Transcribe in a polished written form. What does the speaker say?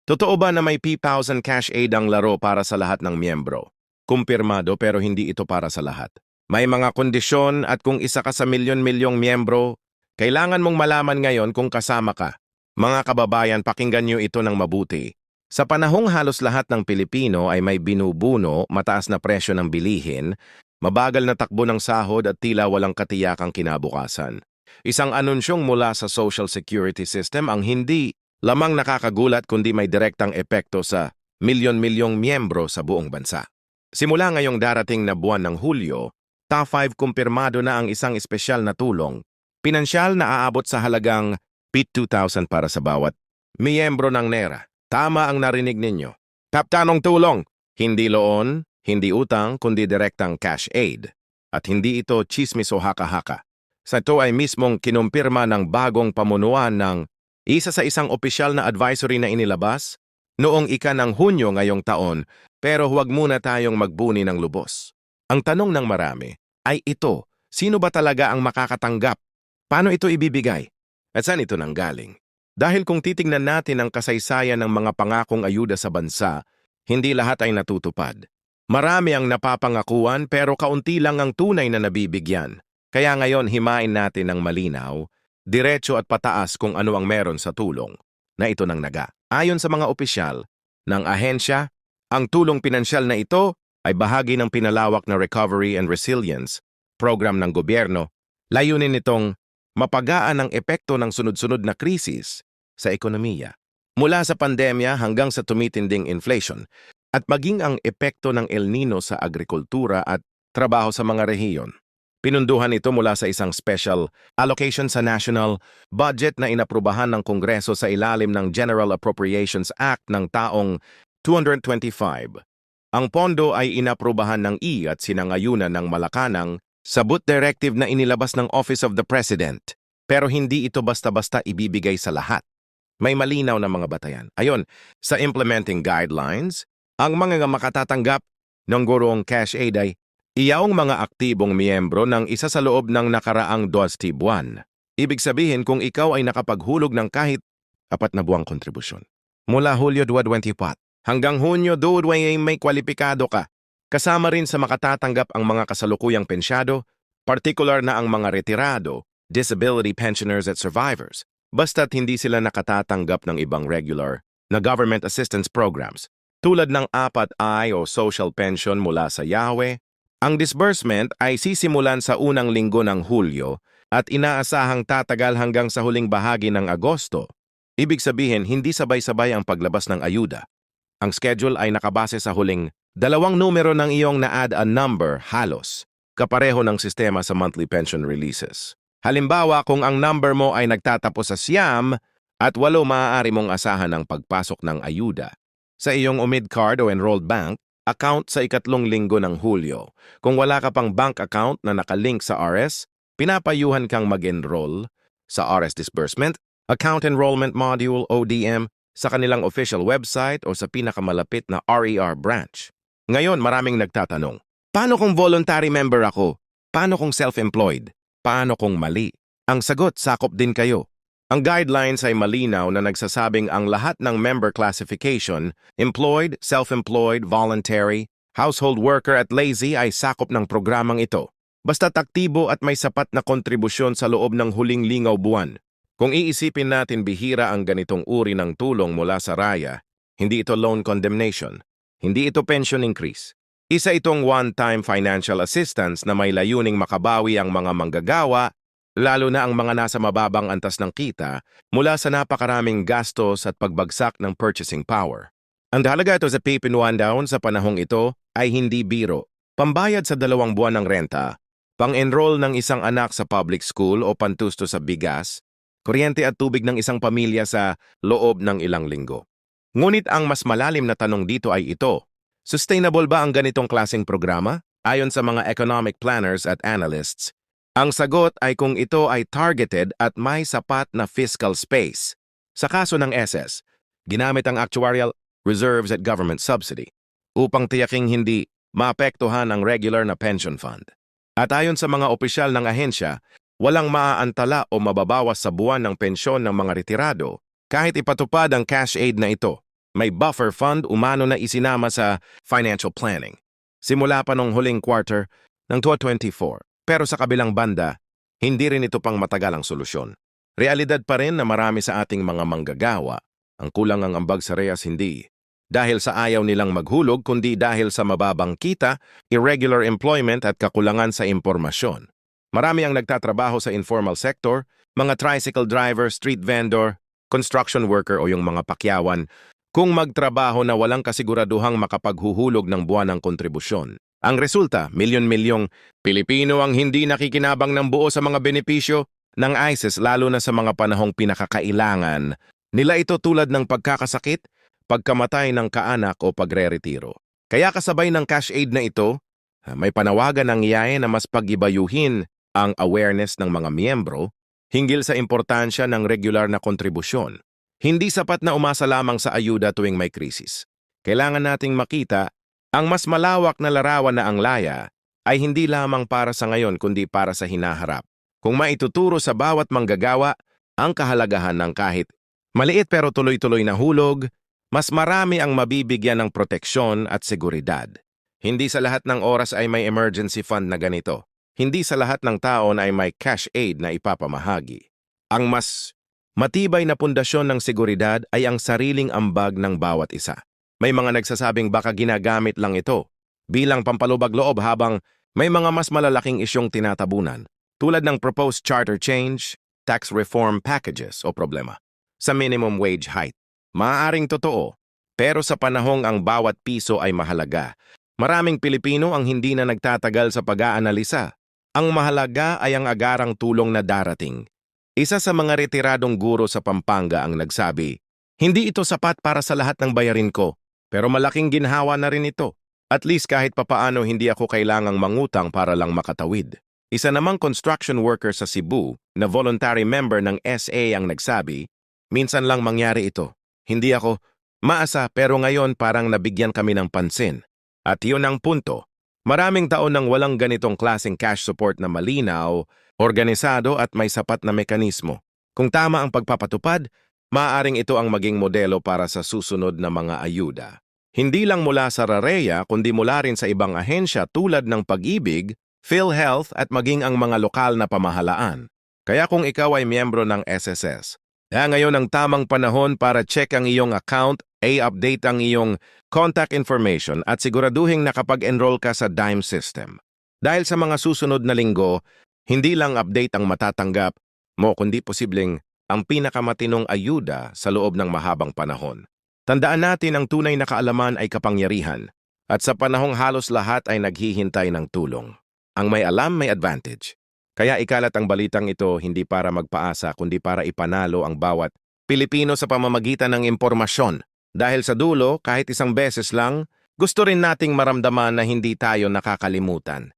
Totoo ba na may P1000 cash aid ang laro para sa lahat ng miyembro? Kumpirmado pero hindi ito para sa lahat. May mga kondisyon at kung isa ka sa milyon-milyong miyembro, kailangan mong malaman ngayon kung kasama ka. Mga kababayan, pakinggan niyo ito ng mabuti. Sa panahong halos lahat ng Pilipino ay may binubuno, mataas na presyo ng bilihin, mabagal na takbo ng sahod at tila walang katiyakang kinabukasan. Isang anunsyong mula sa Social Security System ang hindi lamang nakakagulat kundi may direktang epekto sa milyon-milyong miyembro sa buong bansa. Simula ngayong darating na buwan ng Hulyo, top 5 kumpirmado na ang isang espesyal na tulong, pinansyal na aabot sa halagang P2,000 para sa bawat miyembro ng NERA. Tama ang narinig ninyo. Kaptanong tulong, hindi loon, hindi utang, kundi direktang cash aid. At hindi ito chismis o haka-haka. Sa ito ay mismong kinumpirma ng bagong pamunuan ng isa sa isang opisyal na advisory na inilabas noong ika-ng Hunyo ngayong taon, pero huwag muna tayong magbuni ng lubos. Ang tanong ng marami ay ito, sino ba talaga ang makakatanggap? Paano ito ibibigay? At saan ito nanggaling? Dahil kung titingnan natin ang kasaysayan ng mga pangakong ayuda sa bansa, hindi lahat ay natutupad. Marami ang napapangakuan pero kaunti lang ang tunay na nabibigyan. Kaya ngayon himain natin ng malinaw, diretso at pataas kung ano ang meron sa tulong na ito nang naga. Ayon sa mga opisyal ng ahensya, ang tulong pinansyal na ito ay bahagi ng pinalawak na Recovery and Resilience program ng gobyerno. Layunin nitong mapagaan ang epekto ng sunod-sunod na krisis sa ekonomiya. Mula sa pandemya hanggang sa tumitinding inflation at maging ang epekto ng El Nino sa agrikultura at trabaho sa mga rehiyon. Pinunduhan ito mula sa isang special allocation sa national budget na inaprubahan ng Kongreso sa ilalim ng General Appropriations Act ng taong 2025. Ang pondo ay inaprubahan ng at sinangayunan ng Malacanang sa BUT Directive na inilabas ng Office of the President. Pero hindi ito basta-basta ibibigay sa lahat. May malinaw na mga batayan. Ayon, sa implementing guidelines, ang mga makatatanggap ng gurong cash aid ay iyaong mga aktibong miyembro ng isa sa loob ng nakaraang 12 buwan. Ibig sabihin kung ikaw ay nakapaghulog ng kahit 4 na buwang kontribusyon. Mula Hulyo 2024 hanggang Hunyo 2025 may kwalipikado ka. Kasama rin sa makatatanggap ang mga kasalukuyang pensyado, partikular na ang mga retirado, disability pensioners at survivors, basta't hindi sila nakatatanggap ng ibang regular na government assistance programs, tulad ng 4I o social pension mula sa Yahweh. Ang disbursement ay sisimulan sa unang linggo ng Hulyo at inaasahang tatagal hanggang sa huling bahagi ng Agosto. Ibig sabihin, hindi sabay-sabay ang paglabas ng ayuda. Ang schedule ay nakabase sa huling 2 numero ng iyong na-add a number halos, kapareho ng sistema sa monthly pension releases. Halimbawa, kung ang number mo ay nagtatapos sa 9 at 8 maaari mong asahan ang pagpasok ng ayuda. Sa iyong UMID card o enrolled bank, account sa ikatlong linggo ng Hulyo. Kung wala ka pang bank account na nakalink sa RS, pinapayuhan kang mag-enroll sa RS Disbursement, Account Enrollment Module ODM, sa kanilang official website o sa pinakamalapit na RER branch. Ngayon, maraming nagtatanong, paano kung voluntary member ako? Paano kung self-employed? Paano kung mali? Ang sagot, sakop din kayo. Ang guidelines ay malinaw na nagsasabing ang lahat ng member classification, employed, self-employed, voluntary, household worker at lazy ay sakop ng programang ito. Basta't aktibo at may sapat na kontribusyon sa loob ng huling lingaw buwan. Kung iisipin natin bihira ang ganitong uri ng tulong mula sa Raya, hindi ito loan condemnation, hindi ito pension increase. Isa itong one-time financial assistance na may layuning makabawi ang mga manggagawa, lalo na ang mga nasa mababang antas ng kita mula sa napakaraming gastos at pagbagsak ng purchasing power. Ang dahalaga ito sa pipinuan down sa panahong ito ay hindi biro. Pambayad sa 2 buwan ng renta, pang-enroll ng isang anak sa public school o pantusto sa bigas, kuryente at tubig ng isang pamilya sa loob ng ilang linggo. Ngunit ang mas malalim na tanong dito ay ito, sustainable ba ang ganitong klaseng programa? Ayon sa mga economic planners at analysts, ang sagot ay kung ito ay targeted at may sapat na fiscal space. Sa kaso ng SS, ginamit ang actuarial reserves at government subsidy upang tiyaking hindi maapektuhan ang regular na pension fund. At ayon sa mga opisyal ng ahensya, walang maaantala o mababawas sa buwan ng pensyon ng mga retirado kahit ipatupad ang cash aid na ito. May buffer fund umano na isinama sa financial planning. Simula pa nung huling quarter ng 2024. Pero sa kabilang banda, hindi rin ito pang matagalang solusyon. Realidad pa rin na marami sa ating mga manggagawa ang kulang ang ambag sa rehas hindi dahil sa ayaw nilang maghulog kundi dahil sa mababang kita, irregular employment at kakulangan sa impormasyon. Marami ang nagtatrabaho sa informal sector, mga tricycle driver, street vendor, construction worker o yung mga pakyawan, kung magtrabaho na walang kasiguraduhang makapaghuhulog ng buwanang kontribusyon. Ang resulta, milyon-milyong Pilipino ang hindi nakikinabang ng buo sa mga benepisyo ng ISIS lalo na sa mga panahong pinakakailangan nila ito tulad ng pagkakasakit, pagkamatay ng kaanak o pagre-retiro. Kaya kasabay ng cash aid na ito, may panawagan ng IAE na mas pag-ibayuhin ang awareness ng mga miyembro hinggil sa importansya ng regular na kontribusyon. Hindi sapat na umasa lamang sa ayuda tuwing may krisis. Kailangan nating makita ang mas malawak na larawan na ang laya ay hindi lamang para sa ngayon kundi para sa hinaharap. Kung maituturo sa bawat manggagawa ang kahalagahan ng kahit maliit pero tuloy-tuloy na hulog, mas marami ang mabibigyan ng proteksyon at seguridad. Hindi sa lahat ng oras ay may emergency fund na ganito. Hindi sa lahat ng taon ay may cash aid na ipapamahagi. Ang mas matibay na pundasyon ng seguridad ay ang sariling ambag ng bawat isa. May mga nagsasabing baka ginagamit lang ito bilang pampalubag loob habang may mga mas malalaking isyong tinatabunan tulad ng proposed charter change, tax reform packages o problema sa minimum wage hike. Maaaring totoo, pero sa panahong ang bawat piso ay mahalaga, maraming Pilipino ang hindi na nagtatagal sa pag-aanalisa. Ang mahalaga ay ang agarang tulong na darating. Isa sa mga retiradong guro sa Pampanga ang nagsabi, "Hindi ito sapat para sa lahat ng bayarin ko, pero malaking ginhawa na rin ito. At least kahit papaano hindi ako kailangang mangutang para lang makatawid." Isa namang construction worker sa Cebu na voluntary member ng SA ang nagsabi, "Minsan lang mangyari ito. Hindi ako maasa pero ngayon parang nabigyan kami ng pansin." At yun ang punto. Maraming taon nang walang ganitong klaseng cash support na malinaw, organisado at may sapat na mekanismo. Kung tama ang pagpapatupad, maaaring ito ang maging modelo para sa susunod na mga ayuda. Hindi lang mula sa RAREA kundi mula rin sa ibang ahensya tulad ng Pag-ibig, PhilHealth at maging ang mga lokal na pamahalaan. Kaya kung ikaw ay miyembro ng SSS, ngayon ang tamang panahon para check ang iyong account, update ang iyong contact information at siguraduhin nakapag-enroll ka sa DIME system. Dahil sa mga susunod na linggo, hindi lang update ang matatanggap mo kundi posibleng ang pinakamatinong ayuda sa loob ng mahabang panahon. Tandaan natin ang tunay na kaalaman ay kapangyarihan at sa panahong halos lahat ay naghihintay ng tulong. Ang may alam may advantage. Kaya ikalat ang balitang ito hindi para magpaasa kundi para ipanalo ang bawat Pilipino sa pamamagitan ng impormasyon. Dahil sa dulo, kahit isang beses lang, gusto rin nating maramdaman na hindi tayo nakakalimutan.